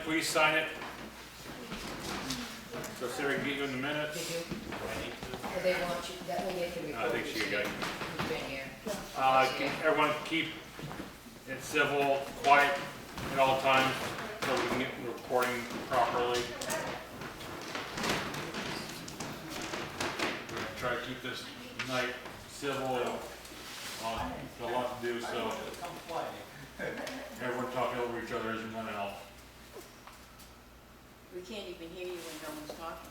please sign it. So Sarah can get you in the minutes. Did you? Or they want you, that way they can I record. think she got it. You've been here. Everyone keep it civil, quiet at all times, so we can get the recording properly. We're gonna try to keep this night civil and a lot to do, so everyone talking over each other isn't gonna help. We can't even hear you when no one's talking.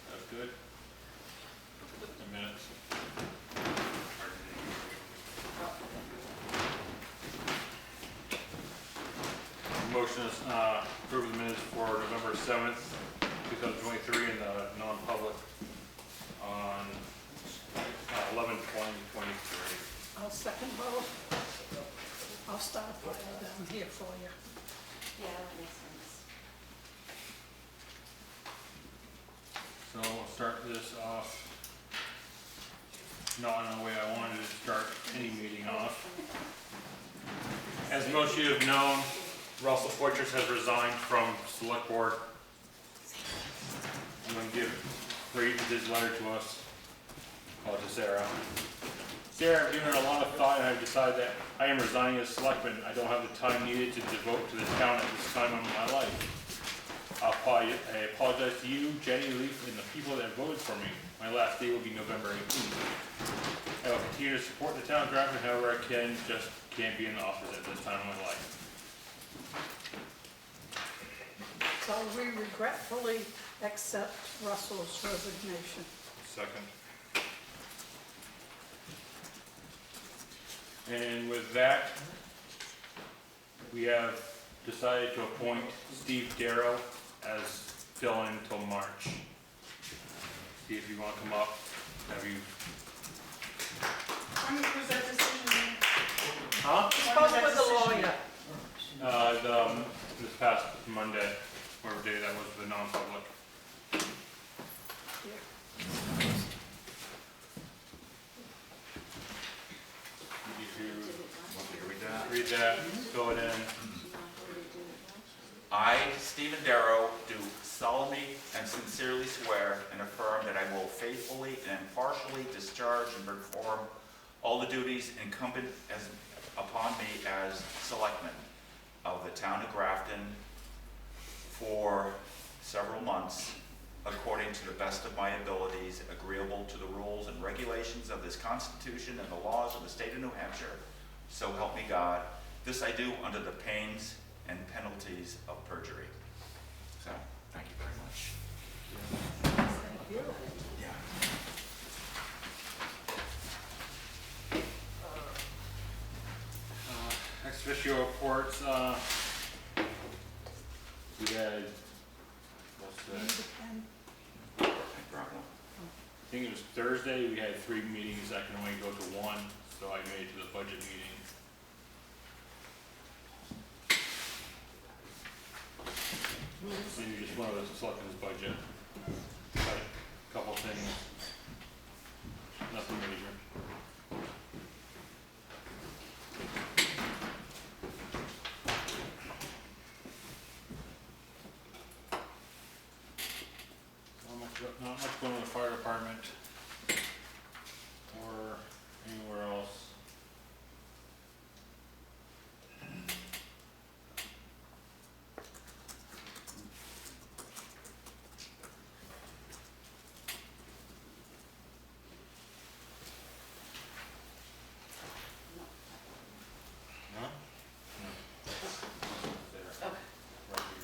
That's good. The minutes. Motion is approve the minutes for November 7th, 2023 in the non-public on 11/20/23. I'll second both. I'll start putting it down here for you. Yeah, that makes sense. So we'll start this off not in the way I wanted to start any meeting off. As most of you have known, Russell Fortress has resigned from select board. I'm going to read his letter to us, to Sarah. Sarah, I've given it a lot of thought and I've decided that I am resigning as selectman. I don't have the time needed to devote to the town at this time of my life. I apologize to you, Jenny, Leaf, and the people that voted for me. My last day will be November 18th. I will continue to support the town of Grafton however I can, just can't be in the office at this time of my life. So we regretfully accept Russell's resignation. Second. And with that, we have decided to appoint Steve Darrow as fill-in until March. See if you want to come up. Have you? When was that decision made? Huh? Spoke with the lawyer. This past Monday, whatever day that was for the non-public. If you read that, fill it in. I, Stephen Darrow, do solemnly and sincerely swear and affirm that I will faithfully and impartially discharge and perform all the duties incumbent upon me as selectman of the town of Grafton for several months, according to the best of my abilities, agreeable to the rules and regulations of this Constitution and the laws of the state of New Hampshire. So help me God. This I do under the pains and penalties of perjury. So, thank you very much. Thank you. Yeah. Ex officio reports, we had, what's that? I think it was Thursday, we had 3 meetings, I can only go to 1, so I made it to the budget meeting. Maybe just one of those selectmen's budget. Got a couple things, nothing major. Not much going on in the fire department or anywhere else. No? No. There. Okay. Right here.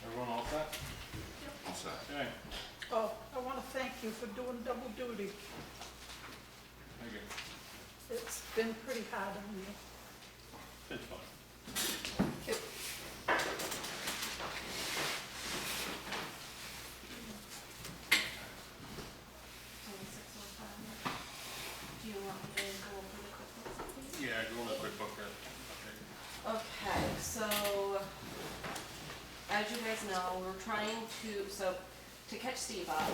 Everyone all set? All set. Okay, Oh, I want to thank you for doing double duty. thank you. It's been pretty hard on you. It's fun. Do you want me to go over the QuickBooks, please? Yeah, go on the QuickBook. Okay, so, as you guys know, we're trying to, to catch Steve up,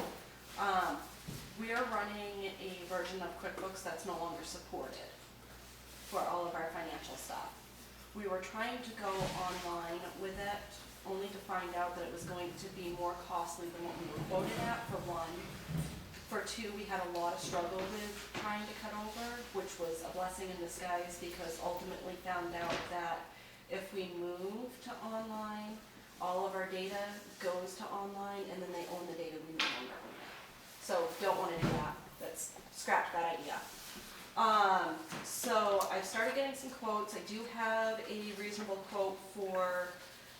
we are running a version of QuickBooks that's no longer supported for all of our financial stuff. We were trying to go online with it, only to find out that it was going to be more costly than what we were quoted at, for one. For two, we had a lot of struggle with trying to cut over, which was a blessing in disguise, because ultimately found out that if we move to online, all of our data goes to online, and then they own the data we no longer own it. So don't want to do that. Let's scrap that idea. So I started getting some quotes. I do have a reasonable quote for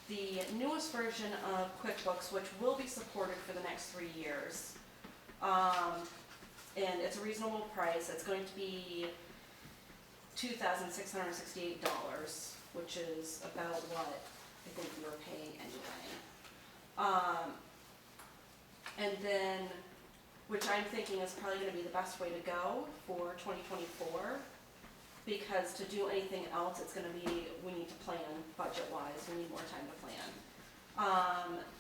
the newest version of QuickBooks, which will be supported for the next 3 years. And it's a reasonable price. It's going to be $2,668, which is about what I think we were paying anyway. And then, which I'm thinking is probably going to be the best way to go for 2024, because to do anything else, it's going to be, we need to plan budget-wise. We need more time to plan.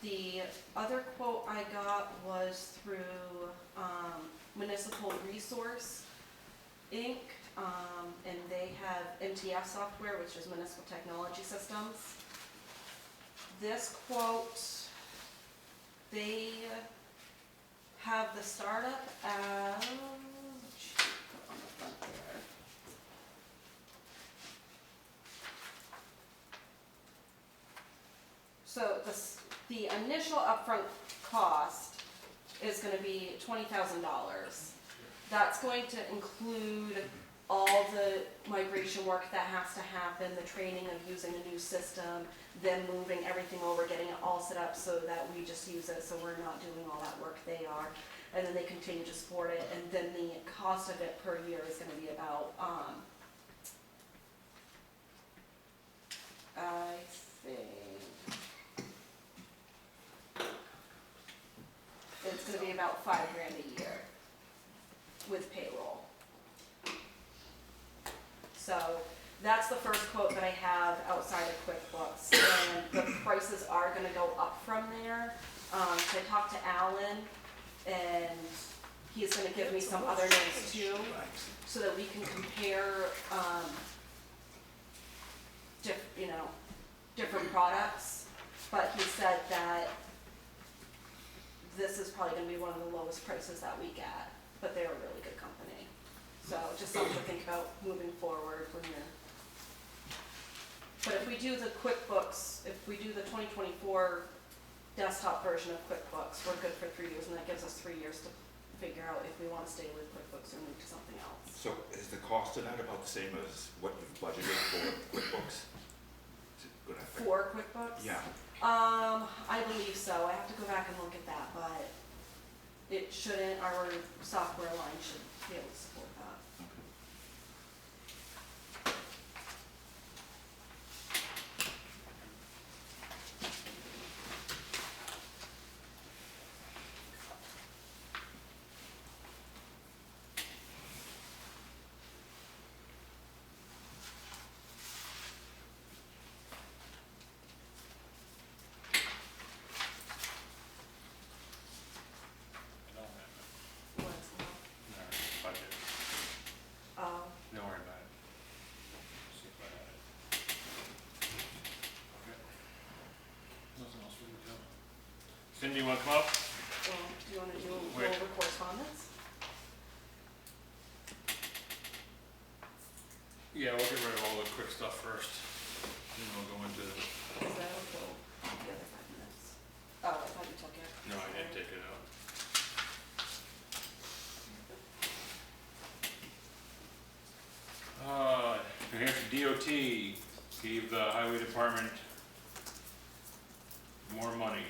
The other quote I got was through Municipal Resource Inc., and they have MTF software, which is Municipal Technology Systems. This quote, they have the startup as, put on the front there. So the initial upfront cost is going to be $20,000. That's going to include all the migration work that has to happen, the training of using a new system, then moving everything over, getting it all set up so that we just use it, so we're not doing all that work, they are. And then they continue to support it, and then the cost of it per year is going to be about, I think, it's going to be about $5,000 a year with payroll. So that's the first quote that I have outside of QuickBooks, and the prices are going to go up from there. So I talked to Alan, and he's going to give me some other notes too, so that we can compare, different products. But he said that this is probably going to be one of the lowest prices that we get, but they're a really good company. So just something to think about moving forward when you're. But if we do the QuickBooks, if we do the 2024 desktop version of QuickBooks, we're good for 3 years, and that gives us 3 years to figure out if we want to stay with QuickBooks or move to something else. So is the cost of that about the same as what you've budgeted for QuickBooks? Is it gonna affect? For QuickBooks? Yeah. I believe so. I have to go back and look at that, but it shouldn't, our software line should be able to support that. I don't have it. What's that? No, budget. Don't worry about it. See if I have it. Okay. Nothing else we can do. Cindy, you want to come up? Well, do you want to go Wait. over correspondence? Yeah, we'll get rid of all the quick stuff first. Then we'll go into the, Is that okay? The other 5 minutes. Oh, I thought you took it. no, I didn't take it out. New Hampshire DOT gave the highway department more money.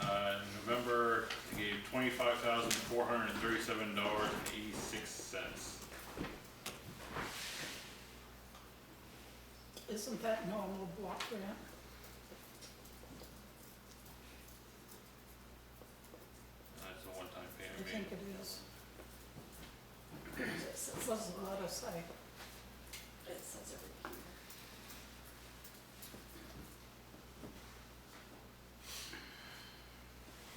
In November, they gave $25,437.86. isn't that normal block grant? That's a one-time I payment. think it is. What does the letter say? It says it right here.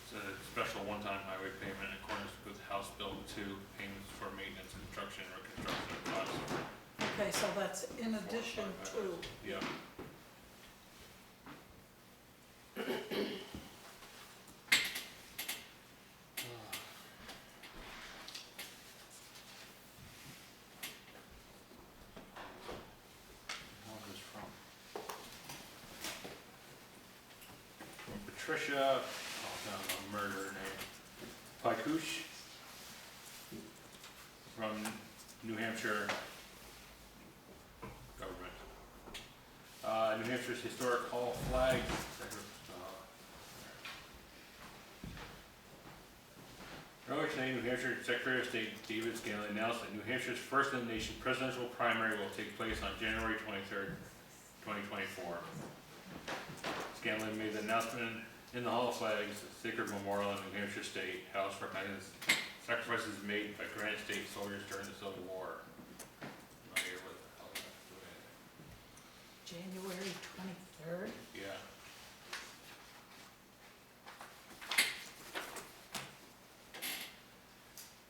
It's a special one-time highway payment in accordance with House Bill 2, payments for maintenance, construction, and reconstruction of costs. Okay, so that's in addition to, Yeah. Where is this from? Patricia, oh, no, no, murder name. Paikush from New Hampshire government. New Hampshire's historic hall flag. Earlier today, New Hampshire Secretary of State David Scanlon announced that New Hampshire's first in the nation presidential primary will take place on January 23rd, 2024. Scanlon made the announcement in the Hall of Flags, a sacred memorial in New Hampshire State House recognizes sacrifices made by Granite State soldiers during the Civil War. I'm not here with the hell that's January 23rd. doing.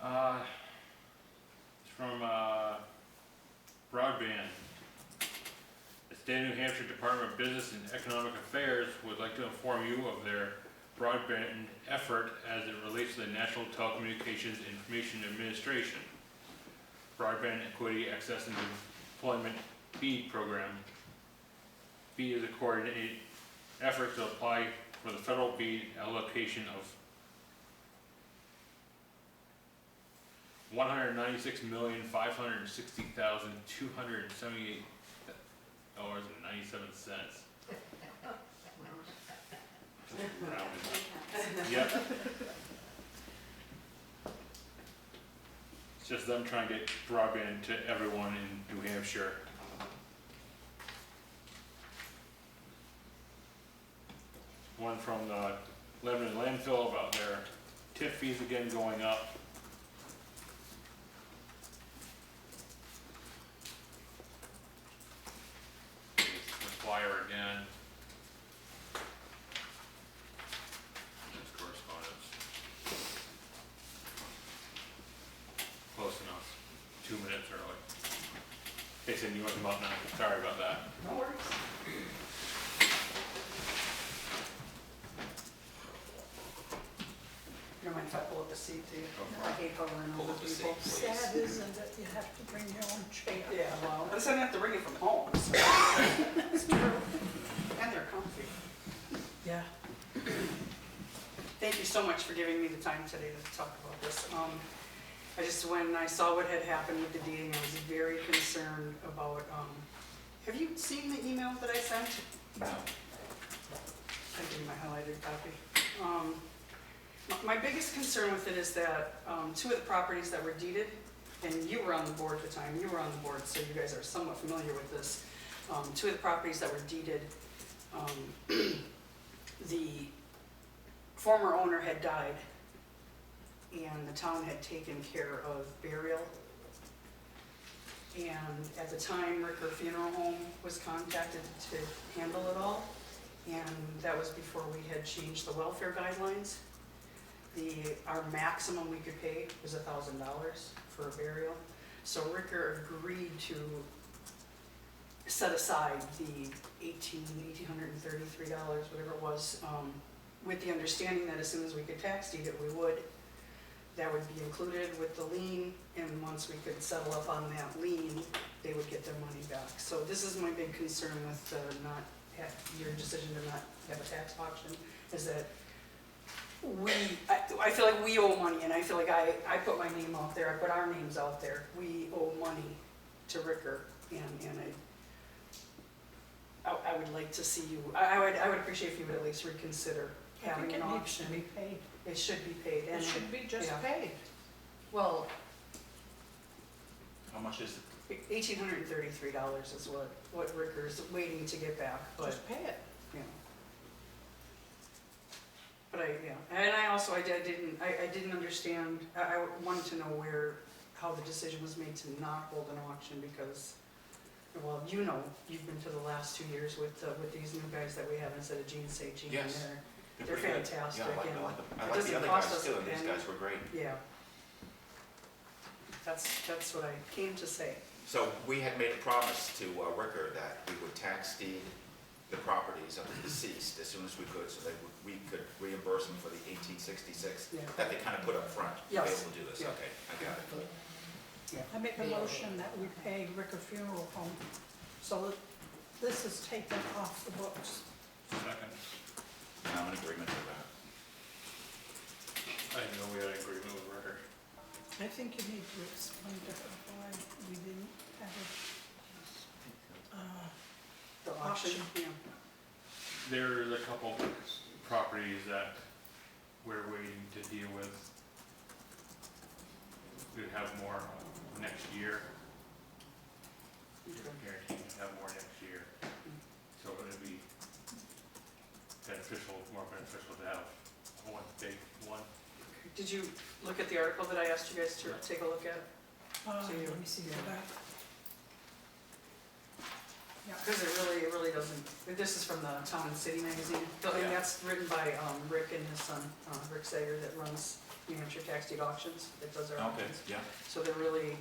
Yeah. It's from broadband. The State of New Hampshire Department of Business and Economic Affairs would like to inform you of their broadband effort as it relates to the National Telecommunications Information Administration Broadband Equity Access and Deployment BEAD program. BEAD is a coordinated effort to apply for the federal BEAD allocation of $196,560,278.97. Yep. It's just them trying to get broadband to everyone in New Hampshire. One from the Lebanon landfill about their tip fees again going up. The flyer again. This correspondence. Close enough. 2 minutes early. Jason, you want to come up now? Sorry about that. No worries. You don't mind if I pull up a seat too? Go for I it. hate hovering Pull over up a people. seat. Sad isn't it, you have to bring your own chair. Yeah, well, at least I don't have to bring it from home. So. It's true. And they're comfy. Yeah. Thank you so much for giving me the time today to talk about this. When I saw what had happened with the deeding, I was very concerned about, have you seen the email that I sent? No. I'll give you my highlighted copy. My biggest concern with it is that 2 of the properties that were deeded, and you were on the board at the time, so you guys are somewhat familiar with this. 2 of the properties that were deeded, the former owner had died, and the town had taken care of burial. And at the time, Ricker Funeral Home was contacted to handle it all, and that was before we had changed the welfare guidelines. Our maximum we could pay was $1,000 for a burial. So Ricker agreed to set aside the $1,833, whatever it was, with the understanding that as soon as we could tax deed it, we would. That would be included with the lien, and once we could settle up on that lien, they would get their money back. So this is my big concern with your decision to not have a tax auction, is that I feel like we owe money, and I feel like I put my name out there, I put our names out there. We owe money to Ricker, and I would like to see you, I would appreciate if you would at least reconsider I having think an it needs auction. to be paid. It should be paid. It should be just yeah. paid. Well, How much is it? $1,833 is what Ricker's waiting to get back, but, Just pay it. you know. But and I didn't understand, I wanted to know how the decision was made to not hold an auction because, well, you've been to the last 2 years with these new guys that we have instead of Gene St. Jean. Yes. They're pretty good. fantastic. Yeah, I like and them. I it like the doesn't other cost guys us too, a and these penny. guys were great. Yeah. That's what I came to say. So we had made a promise to Ricker that we would tax deed the properties of the deceased as soon as we could, so we could reimburse them for the 1866 Yeah. that they kind of put up front to be Yes. able to do this. Yeah. Okay, I got it. I make a motion that we pay Ricker Funeral Home, so that this is taken off the books. Second. I'm in agreement with that. I didn't know we had an agreement with Ricker. I think you need to explain to her why we didn't have it. The auction, yeah. There's a couple properties that we're waiting to deal with. We'd have more next year. Guaranteed to have more next year. So it'd be more beneficial to have one big one. Did you look at the article that I asked you guys to take a look at? Let you- me see for that. Yeah. Because it really doesn't, this is from the Town and City magazine, and Yeah. that's written by Rick and his son, Rick Sager, that runs New Hampshire Tax Deed Auctions, that does our Okay, auctions. yeah. So they're really,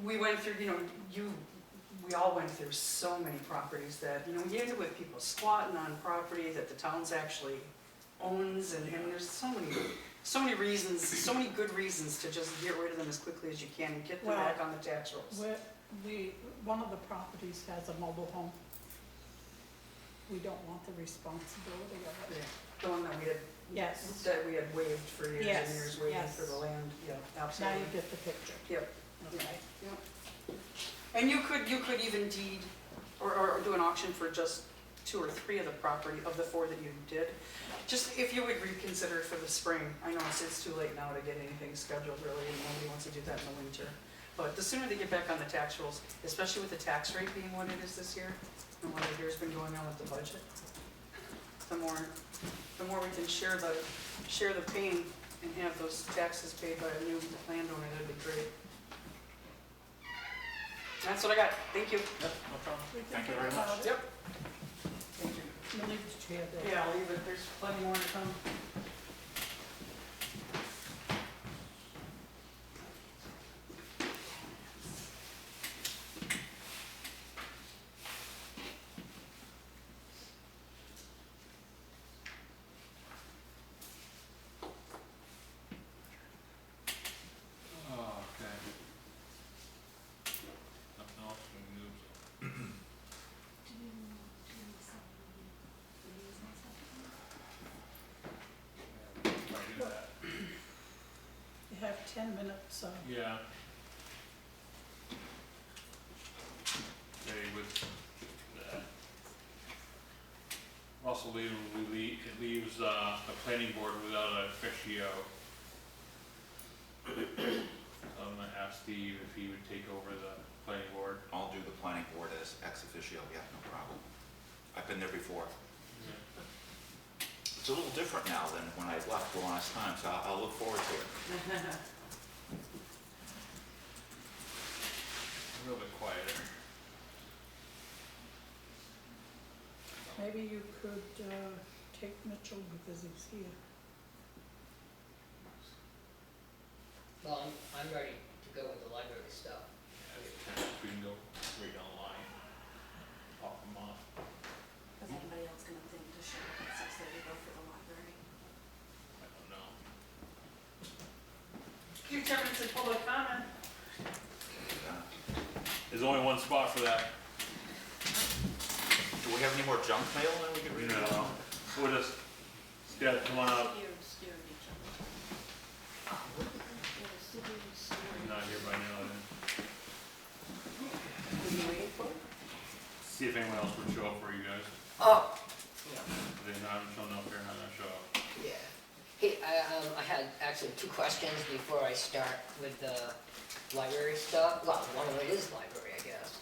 we went through, we all went through so many properties that, we ended up with people squatting on property that the town's actually owns, and there's so many reasons, so many good reasons to just get rid of them as quickly as you can and get them Well, back on the tax rolls. One of the properties has a mobile home. We don't want the responsibility of Yeah, it. the one that we had Yes, that we had waived for years and Yes, years, waiting yes. for the land, yeah, now absolutely. you get the picture. Yep, Okay. yeah. And you could even deed, or do an auction for just 2 or 3 of the property, of the 4 that you did. Just if you would reconsider for the spring, I know it's too late now to get anything scheduled really, and nobody wants to do that in the winter. But the sooner they get back on the tax rolls, especially with the tax rate being what it is this year, and what I hear has been going on with the budget, the more we can share the pain and have those taxes paid by a new landowner, that'd be great. That's what I got, thank you. Yep, no problem. We can Thank you think very much. about it. Yep. Thank you. We'll leave the chair there. Yeah, I'll leave it, there's plenty more to come. Oh, okay. Nothing else we can do. Might do that. You have 10 minutes, Yeah. Okay, with that. Also it leaves the planning board without an officio. So I'm gonna ask Steve if he would take over the planning board. I'll do the planning board as ex officio, yeah, no problem. I've been there before. It's a little different now than when I left the last time, so I'll look forward to it. A little bit quieter. maybe you could take Mitchell because he's here. Well, I'm ready to go with the library stuff. We can go right online. Pop them off. Is anybody else gonna think to show up at 6:30 go for the library? I don't know. Few 10 minutes of public comment. There's only one spot for that. Do we have any more junk mail that we could read? No. We'll just, yeah, come on up. You're staring at each other. He's not here by now then. What are you waiting for? See if anyone else would show up for you guys. Oh, yeah, If they're not showing up, they're not gonna show up. yeah. Hey, I had actually 2 questions before I start with the library stuff, well, one of it is library, I guess.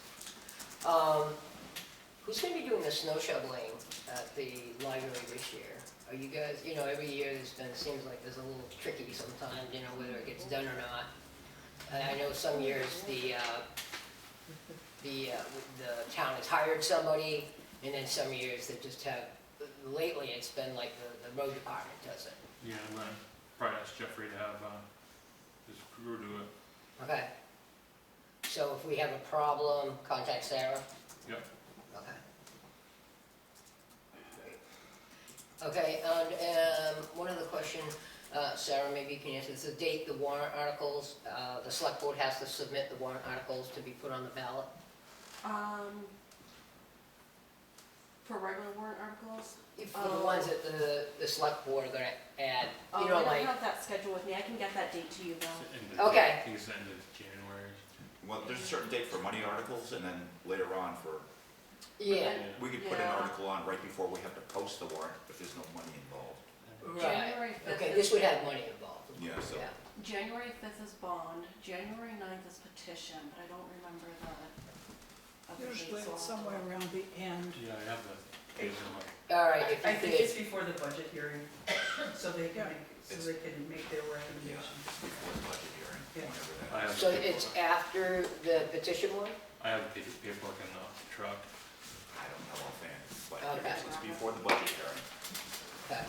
Who's gonna be doing the snow shoveling at the library this year? Are you guys, every year it seems like there's a little tricky sometimes, whether it gets done or not. I know some years the town has hired somebody, and then some years they just have, lately it's been like the road department does it. Yeah, I'm gonna probably ask Jeffrey to have his crew do it. Okay. So if we have a problem, contact Sarah? Yep. Okay. Great. Okay, and one other question, Sarah, maybe you can answer this. The date, the warrant articles, the select board has to submit the warrant articles to be put on the ballot? For regular warrant articles? For the ones that the select board are gonna add, Oh, you know, I don't like, have that schedule with me, I can get that date to you though. Okay. I think it's the end of January. Well, there's a certain date for money articles, and then later on for, yeah, we could put an Yeah. article on right before we have to post the warrant, but there's no money involved. right. January 5th Okay, is- this would have money involved. Yeah, so. Yeah. January 5th is bond, January 9th is petition, but I don't remember the other dates. Usually so it's I'll have to somewhere around the end. Yeah, I have the dates in my. All right, if I you think could, it's before the budget hearing, so they can make their Yeah, recommendation. it's before the budget hearing, Yeah. whenever I that have is. so it's after the petition one? I have the paperwork in the truck. I don't know offhand, but Okay. it's before the budget hearing. Okay.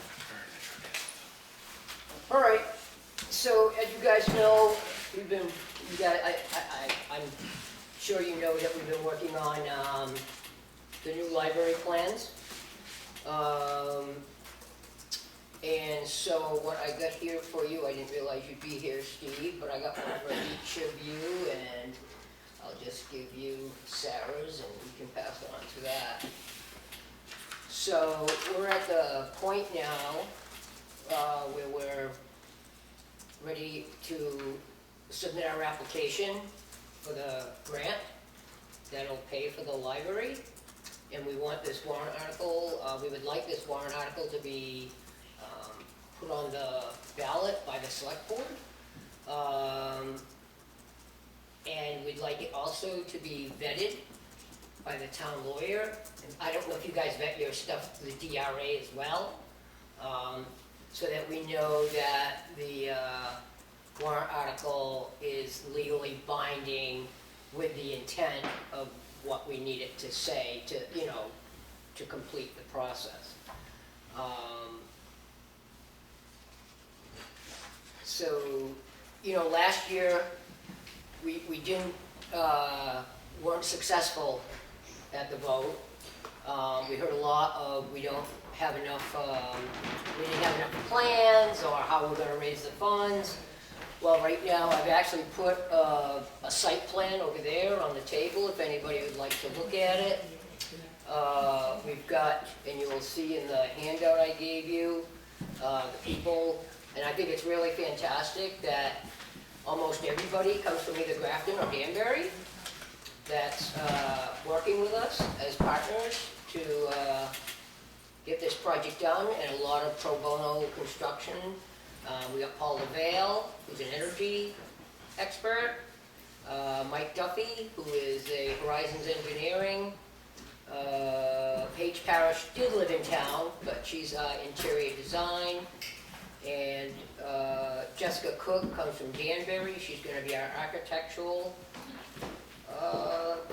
All right, so as you guys know, I'm sure you know that we've been working on the new library plans. And so what I got here for you, I didn't realize you'd be here, Steve, but I got one for each of you, and I'll just give you Sarah's, and you can pass it on to that. So we're at the point now where we're ready to submit our application for the grant that'll pay for the library. And we want this warrant article, we would like this warrant article to be put on the ballot by the select board. And we'd like it also to be vetted by the town lawyer. And I don't know if you guys vet your stuff through the DRA as well, so that we know that the warrant article is legally binding with the intent of what we need it to say to, to complete the process. So, last year, we didn't, weren't successful at the vote. We heard a lot of, we didn't have enough plans, or how we're gonna raise the funds. Well, right now, I've actually put a site plan over there on the table, if anybody would like to look at it. We've got, and you will see in the handout I gave you, the people, and I think it's really fantastic that almost everybody comes from either Grafton or Danbury that's working with us as partners to get this project done, and a lot of pro bono construction. We got Paul LaVale, who's an energy expert, Mike Duffy, who is a Horizons Engineering. Paige Parrish did live in town, but she's interior design. And Jessica Cook comes from Danbury. She's going to be our architectural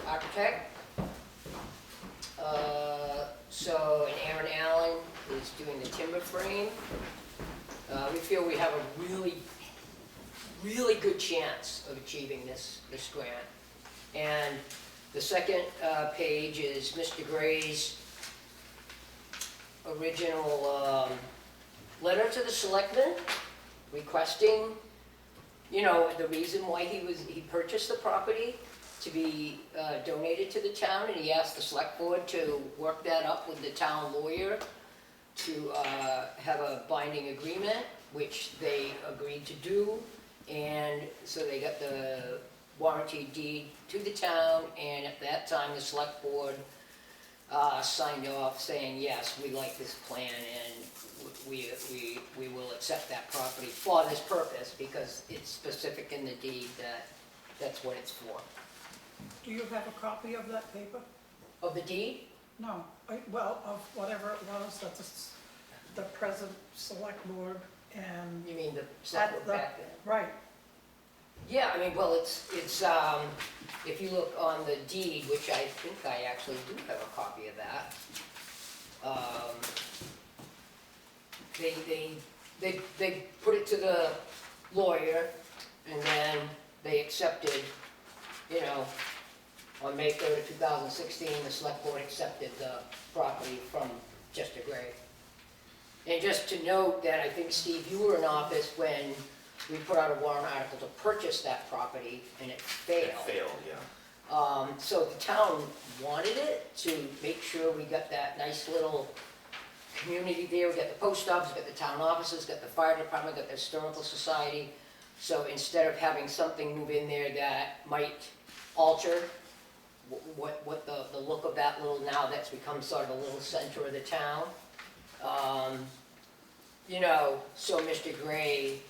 architect. And Aaron Allen is doing the timber frame. We feel we have a really, really good chance of achieving this grant. And the second page is Mr. Gray's original letter to the selectmen requesting, the reason why he purchased the property to be donated to the town, and he asked the select board to work that up with the town lawyer to have a binding agreement, which they agreed to do. And so they got the warranty deed to the town, and at that time, the select board signed off saying, yes, we like this plan, and we will accept that property for this purpose, because it's specific in the deed that that's what it's for. Do you have a copy of that paper? Of the deed? No, well, of whatever it was that the present select board and, You mean the select board back then? right, Yeah, I mean, well, it's, if you look on the deed, which I think I actually do have a copy of that. They put it to the lawyer, and then they accepted, you know, on May 3rd, 2016, the select board accepted the property from Chester Gray. And just to note that, I think, Steve, you were in office when we put out a warrant article to purchase that property, and it failed. It failed, yeah. So the town wanted it to make sure we got that nice little community there. We got the post office, got the town offices, got the fire department, got the historical society. So instead of having something move in there that might alter what the look of that little, now that's become sort of a little center of the town. You know, so Mr. Gray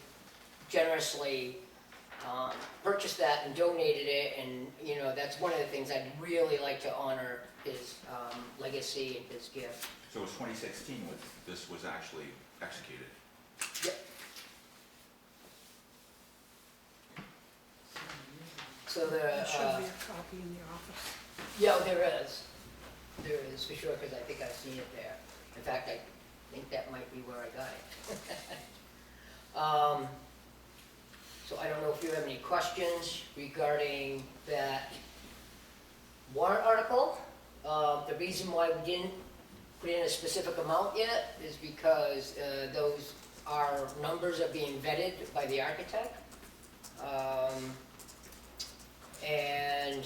generously purchased that and donated it, and, you know, that's one of the things I'd really like to honor, his legacy and his gift. So it was 2016 when this was actually executed. Yep. So there should be a copy in the office. yeah, there is for sure, because I think I've seen it there. In fact, I think that might be where I got it. So I don't know if you have any questions regarding that warrant article. The reason why we didn't put in a specific amount yet is because those numbers are being vetted by the architect. And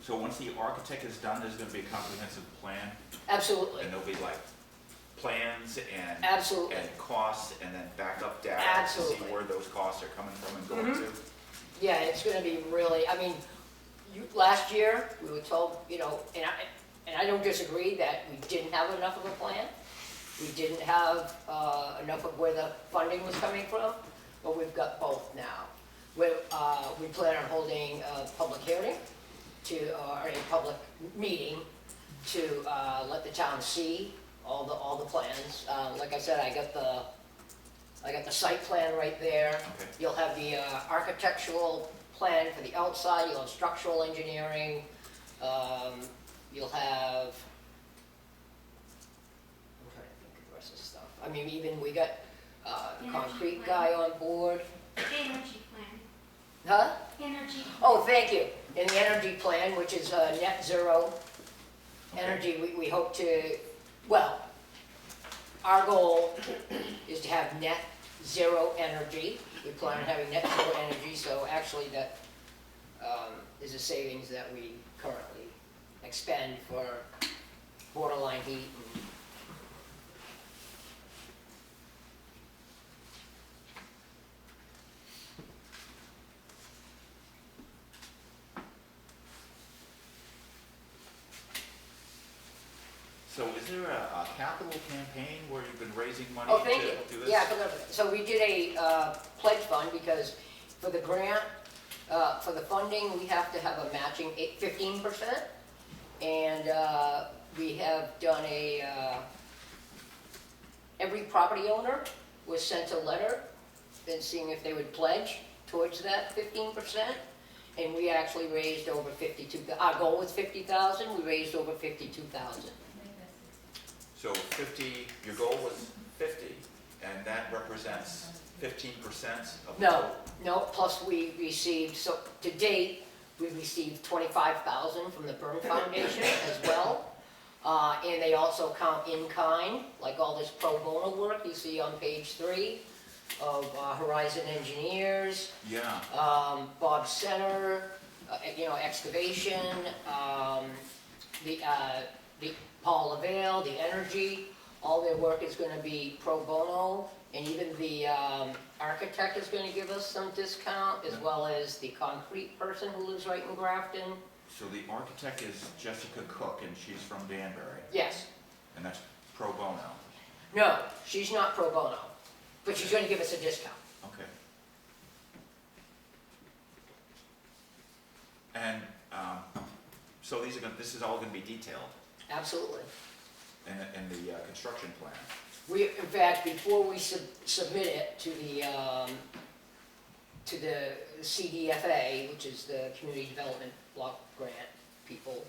So once the architect is done, there's gonna be a comprehensive plan, absolutely, and there'll be like plans and absolutely. and costs, and then backup data to see Absolutely. where those costs are coming from and going to. Yeah, it's gonna be really, I mean, last year, we were told, you know, and I don't disagree that we didn't have enough of a plan. We didn't have enough of where the funding was coming from, but we've got both now. We plan on holding a public hearing or a public meeting to let the town see all the plans. Like I said, I got the site plan right there. Okay. You'll have the architectural plan for the outside, you'll have structural engineering, you'll have, I'm trying to think of the rest of the stuff. I mean, even we got the concrete guy on board. Energy plan. Huh? Energy. Oh, thank you. In the energy plan, which is net zero energy, we hope to, well, our goal is to have net zero energy. We plan on having net zero energy, so actually that is a savings that we currently expend for borderline heat and So is there a capital campaign where you've been raising money oh, thank you. to do this? Yeah, so we did a pledge fund because for the grant, for the funding, we have to have a matching 15%. And we have done every property owner was sent a letter and seeing if they would pledge towards that 15%. And we actually raised over 52,000. Our goal was 50,000, we raised over 52,000. So 50, your goal was 50, and that represents 15% of the No, total? no, plus we received, so to date, we've received 25,000 from the Byrne Foundation as well. And they also count in kind, like all this pro bono work you see on page 3 of Horizon Engineers, Yeah. Bob Center, excavation, the Paul LaVale, the energy, all their work is gonna be pro bono, and even the architect is gonna give us some discount, as well as the concrete person who lives right in Grafton. So the architect is Jessica Cook, and she's from Danbury, Yes, and that's pro bono. no, she's not pro bono, but she's gonna give us a discount. Okay. And, so this is all gonna be detailed Absolutely. in the construction plan. We, in fact, before we submit it to the CDFA, which is the Community Development Block Grant people,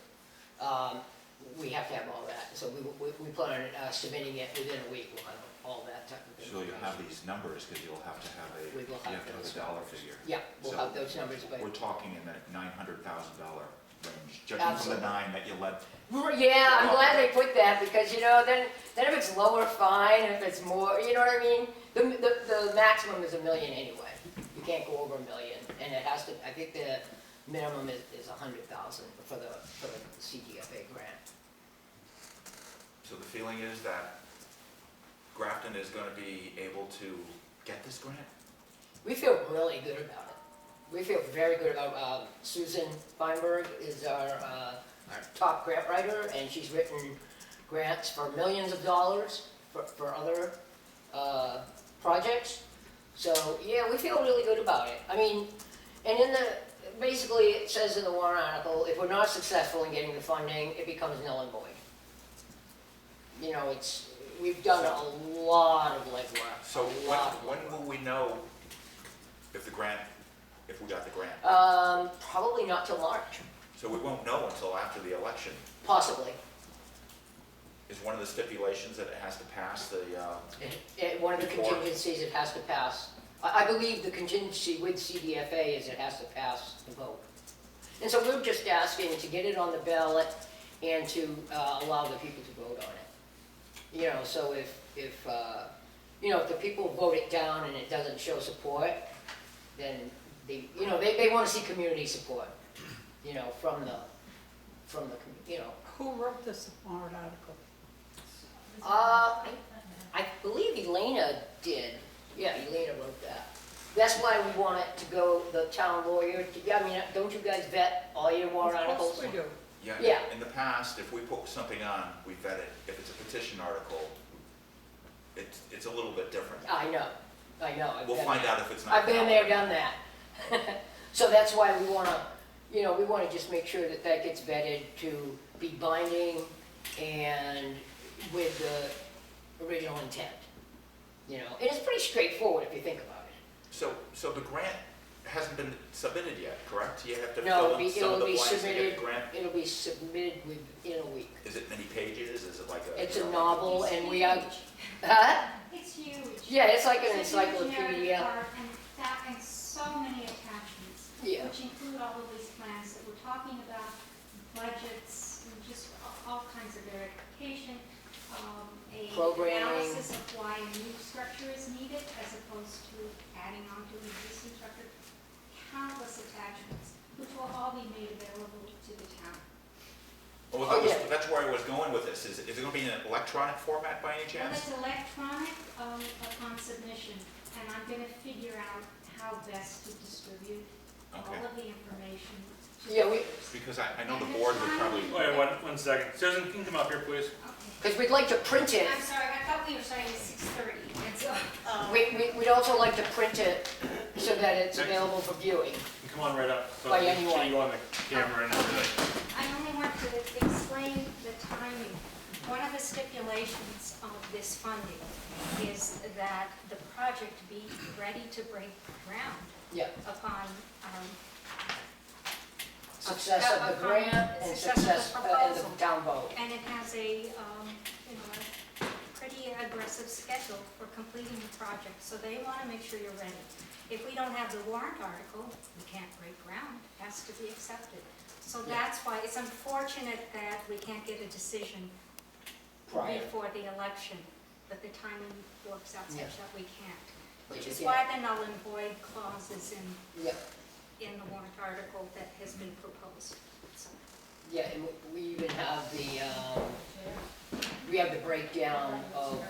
we have to have all that. So we plan on submitting it within a week, we'll have all that type of So you'll information. have these numbers, because you'll have to have We will have you have to have those a dollar numbers. figure. Yeah, we'll So have those numbers, but. We're talking in the $900,000 range, judging from the Absolutely. 9 that you let. Yeah, I'm glad they put that, because, then if it's lower, fine, if it's more, you know what I mean? The maximum is $1 million anyway. You can't go over $1 million, and it has to, I think the minimum is $100,000 for the CDFA grant. So the feeling is that Grafton is gonna be able to get this grant? We feel really good about it. We feel very good about, Susan Feinberg is our top grant writer, and she's written grants for millions of dollars for other, projects. So, yeah, we feel really good about it. I mean, and basically, it says in the warrant article, if we're not successful in getting the funding, it becomes null and void. We've done a lot of legwork. So a lot of when legwork. will we know if we got the grant? Probably not till March, So we won't know until after the election. possibly. Is one of the stipulations that it has to pass the, One of the Before. contingencies it has to pass. I believe the contingency with CDFA is it has to pass the vote. And so we're just asking to get it on the ballot and to allow the people to vote on it. So if the people vote it down and it doesn't show support, then they want to see community support, from the, Who wrote this warrant article? I believe Elena did. Yeah, Elena wrote that. That's why we want it to go, the town lawyer, don't you guys vet all your warrant articles? Of course we do. Yeah. in the past, if we put something on, we vet it. If it's a petition article, it's a little bit different. I know. We'll find out if it's not. I've been there, valid. done that. So that's why we wanna just make sure that that gets vetted to be binding and with the original intent. And it's pretty straightforward if you think about it. So the grant hasn't been submitted yet, correct? You have to No, fill in some of it'll the be blanks to get submitted, the grant? it'll be submitted within a week. Is it many pages? Is it like a? It's a novel It's and we have, huge. huh? It's huge. Yeah, it's like an It's a huge narrative encyclopedia. part and so many attachments, Yeah. which include all of these plans that we're talking about, budgets, and just all kinds of verification, a Programming. analysis of why a new structure is needed as opposed to adding on to an existing structure. Countless attachments, which will all be made available to the town. Well, Oh, yeah. that's where I was going with this. Is it going to be in an electronic format by any Well, chance? it's electronic upon submission, and I'm gonna figure out how best to distribute Okay. all of the information. to Yeah, the we- voters. Because I know the board would probably. Wait, one second. Susan, can you come up here, please? Okay. Because we'd like to print it. I'm sorry, I thought we were starting at 6:30, and so, We'd also like to print it so that it's available for viewing. You Come on right up. So By we can see anyone. you on the camera and everything. I only want to explain the timing. One of the stipulations of this funding is that the project be ready to break ground Yeah. upon, Success of the upon grant and success of the success of the proposal. town vote. And it has a pretty aggressive schedule for completing the project, so they want to make sure you're ready. If we don't have the warrant article, we can't break ground, it has to be accepted. So Yeah. that's why it's unfortunate that we can't get a decision Prior. before the election, but the timing works out Yeah. such that we can't. But Which you is can't- why the null and void clause is Yeah, in the warrant article that has been proposed. So, yeah, and we even have we have the breakdown of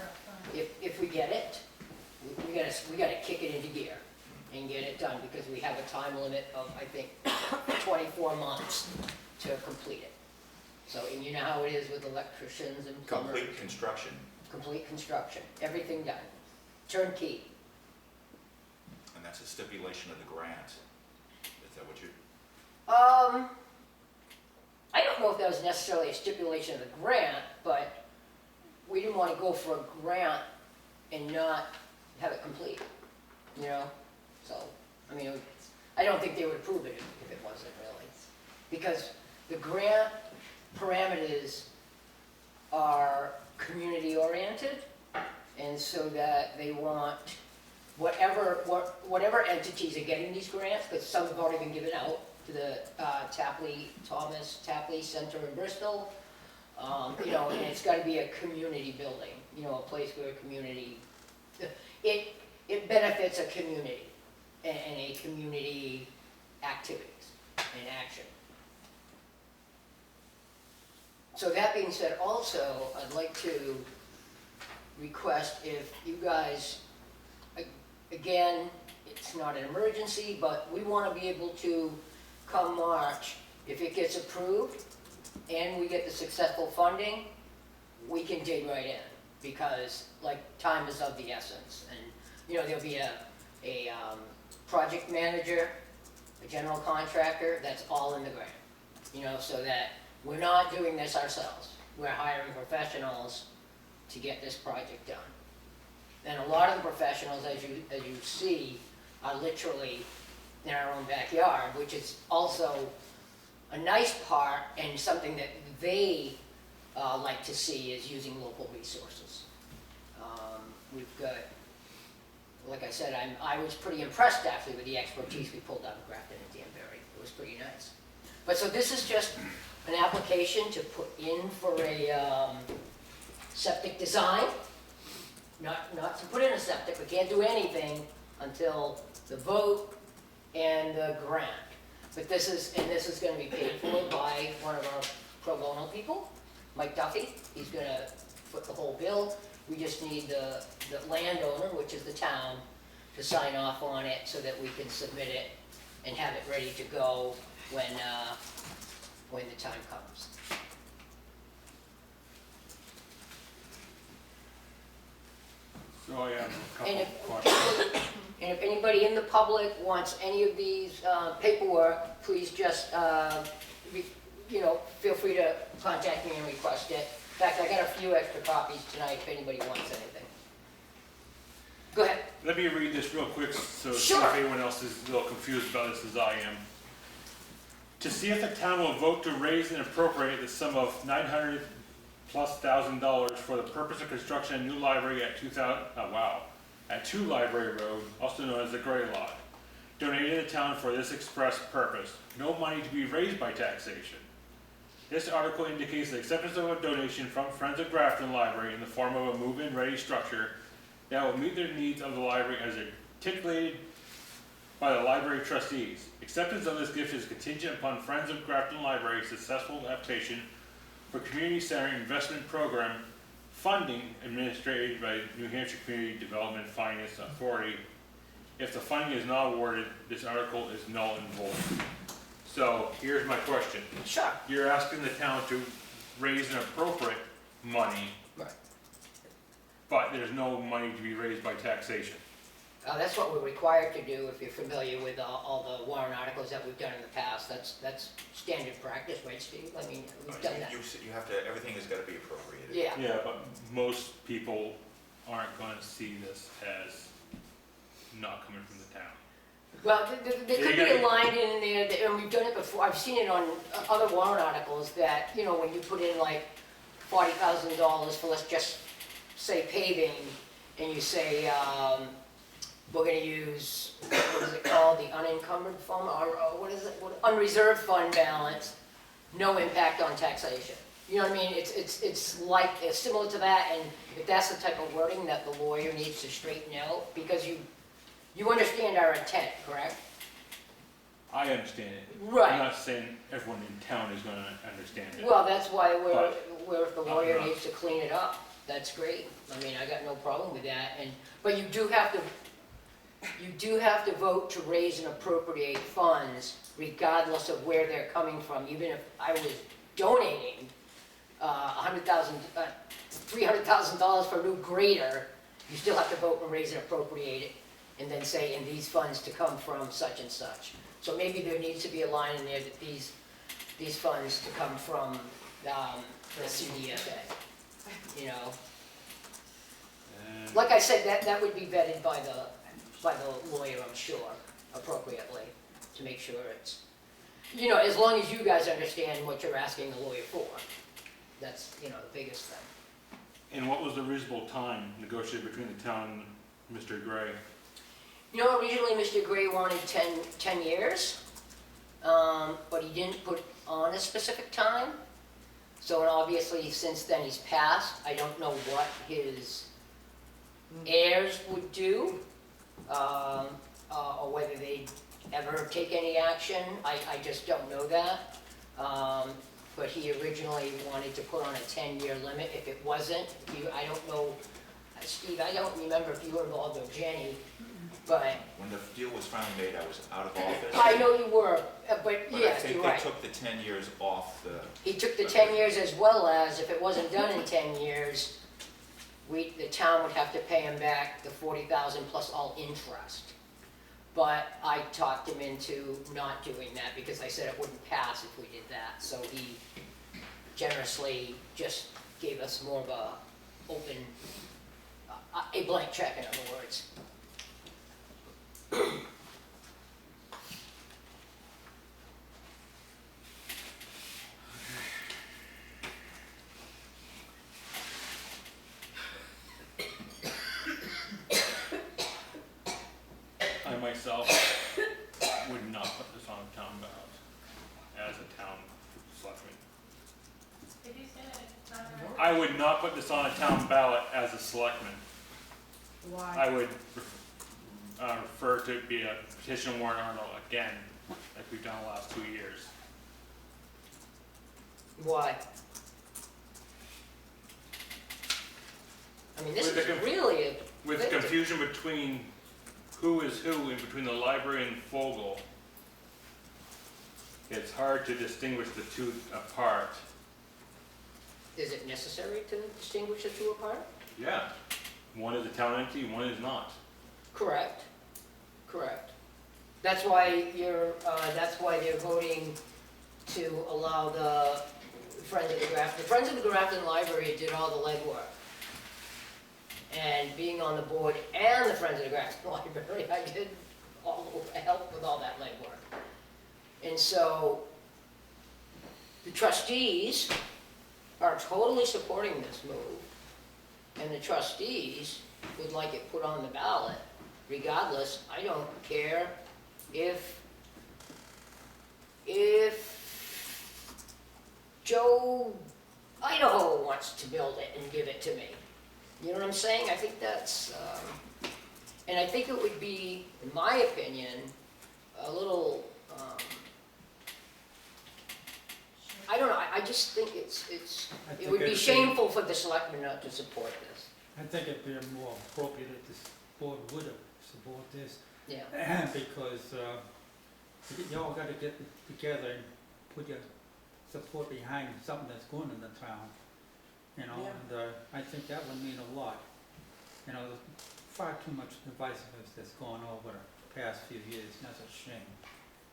if we get it, we gotta kick it into gear and get it done because we have a time limit of, I think, 24 months to complete it. So, and you know how it is with electricians and plumbers. Complete construction. Complete construction, everything done, turnkey. And that's a stipulation of the grant. Is that what you? I don't know if that was necessarily a stipulation of the grant, but we didn't want to go for a grant and not have it complete, you know? So, I mean, I don't think they would approve it if it wasn't really. Because the grant parameters are community oriented, and so that they want whatever entities are getting these grants, because some have already been given out to the Thomas Tapley Center in Bristol, you know, and it's gotta be a community building, you know, a place where a community, it benefits a community and a community activities and action. So that being said, also, I'd like to request if you guys, again, it's not an emergency, but we want to be able to, come March, if it gets approved and we get the successful funding, we can dig right in, because like time is of the essence. And you know, there'll be a project manager, a general contractor, that's all in the grant, you know, so that we're not doing this ourselves. We're hiring professionals to get this project done. And a lot of the professionals, as you see, are literally in our own backyard, which is also a nice part and something that they like to see, is using local resources. We've got, like I said, I was pretty impressed actually with the expertise we pulled out of Grafton and Danbury. It was pretty nice. But so this is just an application to put in for a septic design. Not to put in a septic, we can't do anything until the vote and the grant. But this is gonna be paid for by one of our pro bono people, Mike Duffy. He's gonna foot the whole bill. We just need the landowner, which is the town, to sign off on it so that we can submit it and have it ready to go when the time comes. So I have a And couple if, questions. and if anybody in the public wants any of these paperwork, please just, you know, feel free to contact me and request it. In fact, I got a few extra copies tonight if anybody wants anything. Go ahead. Let me read this real quick, so Sure. if anyone else is a little confused about this as I am. To see if the town will vote to raise and appropriate the sum of $900,000+ for the purpose of construction of a new library at 2 Library Road, also known as the Gray Lot, donated to the town for this express purpose. No money to be raised by taxation. This article indicates the acceptance of a donation from Friends of Grafton Library in the form of a move-in ready structure that will meet the needs of the library as articulated by the library trustees. Acceptance of this gift is contingent upon Friends of Grafton Library's successful application for Community Center Investment Program funding administered by New Hampshire Community Development Finance Authority. If the funding is not awarded, this article is null and void. So here's my question. Sure. You're asking the town to raise and appropriate money, Right. but there's no money to be raised by taxation. That's what we're required to do if you're familiar with all the warrant articles that we've done in the past. That's standard practice, right, Steve? I mean, we've done that. You have to, everything has got to be appropriated. Yeah. Yeah, but most people aren't going to see this as not coming from the town. Well, there could be a line in there, and we've done it before, I've seen it on other warrant articles that, you know, when you put in like $40,000 for, let's just say paving, and you say, we're gonna use, what is it called, the unencumbered fund, or what is it, unreserved fund balance, no impact on taxation. You know what I mean? It's like, it's similar to that, and if that's the type of wording that the lawyer needs to straighten out, because you understand our intent, correct? I understand it. Right. I'm not saying everyone in town is gonna understand it. Well, that's why where if the Not lawyer enough. needs to clean it up, that's great. I mean, I got no problem with that, but you do have to vote to raise and appropriate funds regardless of where they're coming from. Even if I was donating $300,000 for a new grader, you still have to vote and raise and appropriate it, and then say, and these funds to come from such and such. So maybe there needs to be a line in there that these funds to come from, the CDFA, you know? And Like I said, that would be vetted by the lawyer, I'm sure, appropriately, to make sure it's, you know, as long as you guys understand what you're asking the lawyer for. That's, you know, the biggest thing. and what was the reasonable time negotiated between the town and Mr. Gray? You know, originally Mr. Gray wanted 10 years, but he didn't put on a specific time. So, and obviously, since then he's passed. I don't know what his heirs would do, or whether they'd ever take any action. I just don't know that. But he originally wanted to put on a 10-year limit. If it wasn't, I don't know, Steve, I don't remember if you were involved or Jenny, but When the deal was finally made, I was out of office. I know you were, but But I yes, think you're they right. took the 10 years off the, He took the 10 years as well as, if it wasn't done in 10 years, the town would have to pay him back the 40,000 plus all interest. But I talked him into not doing that because I said it wouldn't pass if we did that. So he generously just gave us more of a blank check, in other words. I myself would not put this on a town ballot as a town selectman. Did you say that it's not right? I would not put this on a town ballot as a selectman. Why? I would refer to it be a petition warrant article again, like we've done the last 2 years. Why? I mean, this With the is conf- really a... With confusion between who is who in between the library and Fogel, it's hard to distinguish the two apart. Is it necessary to distinguish the two apart? Yeah. One is a town entity, one is not. Correct, correct. That's why they're voting to allow the Friends of the Grafton. The Friends of the Grafton Library did all the legwork. And being on the board and the Friends of the Grafton Library, I did help with all that legwork. And so, the trustees are totally supporting this move. And the trustees would like it put on the ballot. Regardless, I don't care if Joe Idaho wants to build it and give it to me. You know what I'm saying? I think that's, and I think it would be, in my opinion, a little, I don't know, I just think it would be shameful for the selectmen not to support this. I think it'd be more appropriate if this board would support this, Yeah. because y'all gotta get together and put your support behind something that's going in the town, you know, Yeah. and I think that would mean a lot. You know, there's far too much divisiveness that's gone over the past few years, and that's a shame.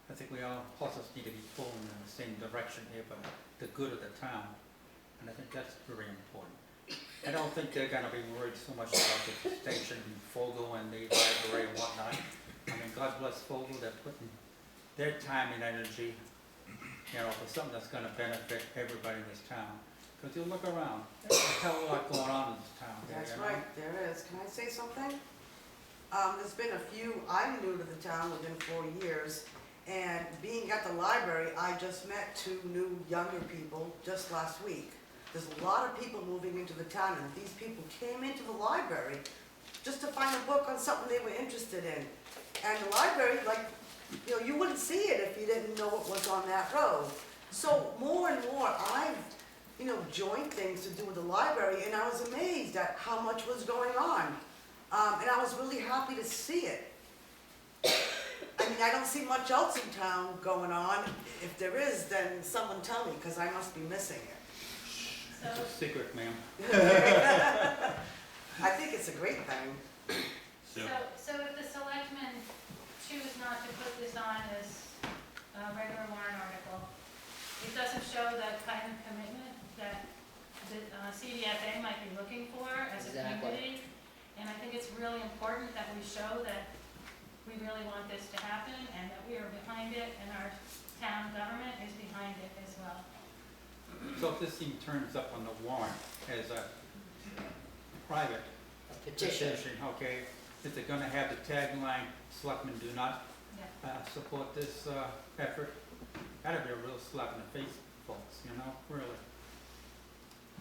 I think we all also need to be pulling in the same direction here for the good of the town, and I think that's very important. I don't think they're gonna be worried so much about the station and Fogel and the library and whatnot. I mean, God bless Fogel, they're putting their time and energy, you know, for something that's gonna benefit everybody in this town. Because you look around, there's a hell of a lot going on in this town here, That's you know? right, there is. Can I say something? There's been a few, I'm new to the town within 4 years, and being at the library, I just met 2 new younger people just last week. There's a lot of people moving into the town, and these people came into the library just to find a book on something they were interested in. And the library, like, you know, you wouldn't see it if you didn't know what was on that road. So more and more, I've, you know, joined things to do with the library, and I was amazed at how much was going on. And I was really happy to see it. I mean, I don't see much else in town going on. If there is, then someone tell me, because I must be missing it. It's a secret, ma'am. I think it's a great thing. So, So if the selectmen choose not to put this on as a regular warrant article. It doesn't show the kind of commitment that the CDFA might be looking for as a Exactly. community. And I think it's really important that we show that we really want this to happen and that we are behind it and our town government is behind it as well. So if this thing turns up on the warrant as a private Petition. okay, is it gonna have the tagline, selectmen do not Yeah. support this effort? That'd be a real slap in the face, folks, you know, really.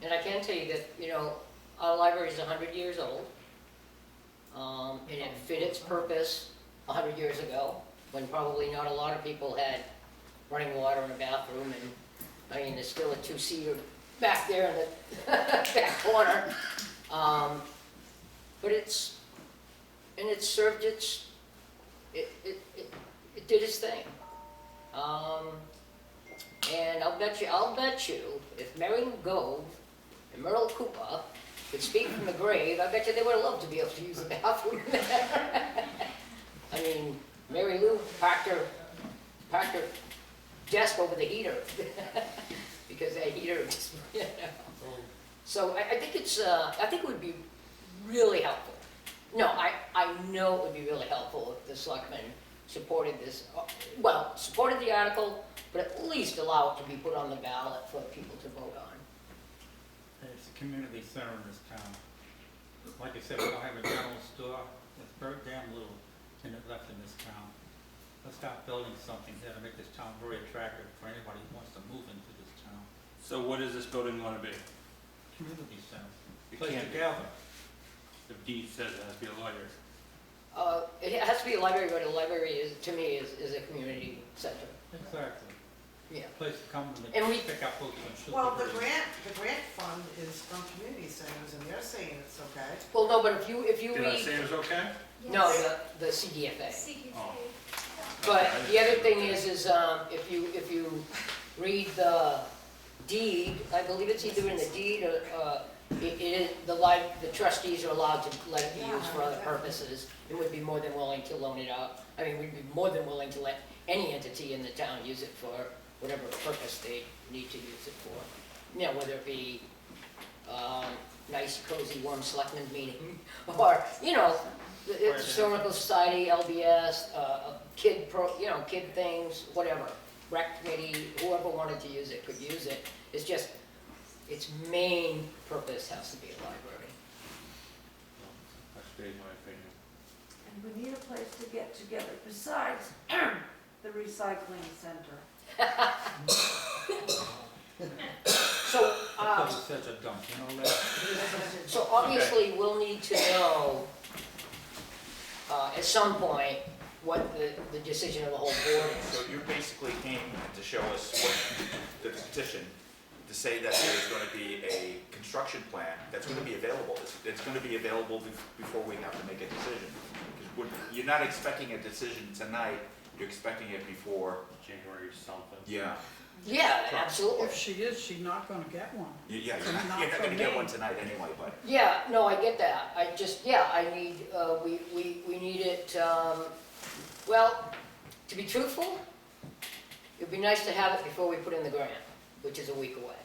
And I can tell you that, you know, our library is 100 years old. And it fit its purpose 100 years ago, when probably not a lot of people had running water in the bathroom, and, I mean, there's still a two-seater back there in the back corner. But it served it did its thing. And I'll bet you, if Mary Gove and Merle Cooper could speak from the grave, I bet you they would have loved to be able to use the bathroom there. I mean, Mary Lou parked her desk over the heater, because that heater just, you know. So I think it would be really helpful. No, I know it would be really helpful if the selectmen supported this, well, supported the article, but at least allow it to be put on the ballot for people to vote on. It's a community center in this town. Like I said, we don't have a general store. There's very damn little in it left in this town. Let's start building something here to make this town very attractive for anybody who wants to move into this town. So what is this building gonna be? Community center, It place to can't be. gather. The deed says it has to be a library. It has to be a library, but a library is, to me, is a community center. Exactly. Yeah. Place to come And and we- pick up books and shoot. Well, the grant fund is from community centers, and they're saying it's okay. Well, no, but if you Did I read, say it was okay? no, Yes. the CDFA. CQC. Oh. But the other thing is if you read the deed, I believe it's either in the deed or, the trustees are allowed to let it be used for other purposes, and would be more than willing to loan it out. I mean, we'd be more than willing to let any entity in the town use it for whatever purpose they need to use it for. You know, whether it be, nice, cozy, warm selectmen meeting, or, you know, the Historical Society, LBS, kid things, whatever. Rec committee, whoever wanted to use it could use it. It's just, its main purpose has to be a library. That stays my opinion. And we need a place to get together besides the recycling center. So, Because it's such a dump, you know that? so obviously, we'll need to know, at some point, what the decision of the whole board is. So you basically came to show us what the petition, to say that there's going to be a construction plan that's going to be available. It's going to be available before we have to make a decision. Because you're not expecting a decision tonight, you're expecting it before. January something. Yeah. Yeah, absolutely. If she is, she's not gonna get one. Yeah, Not you're not from going to get me. one tonight anyway, but. Yeah, no, I get that. I just, yeah, I need, we need it, well, to be truthful, it'd be nice to have it before we put in the grant, which is a week away.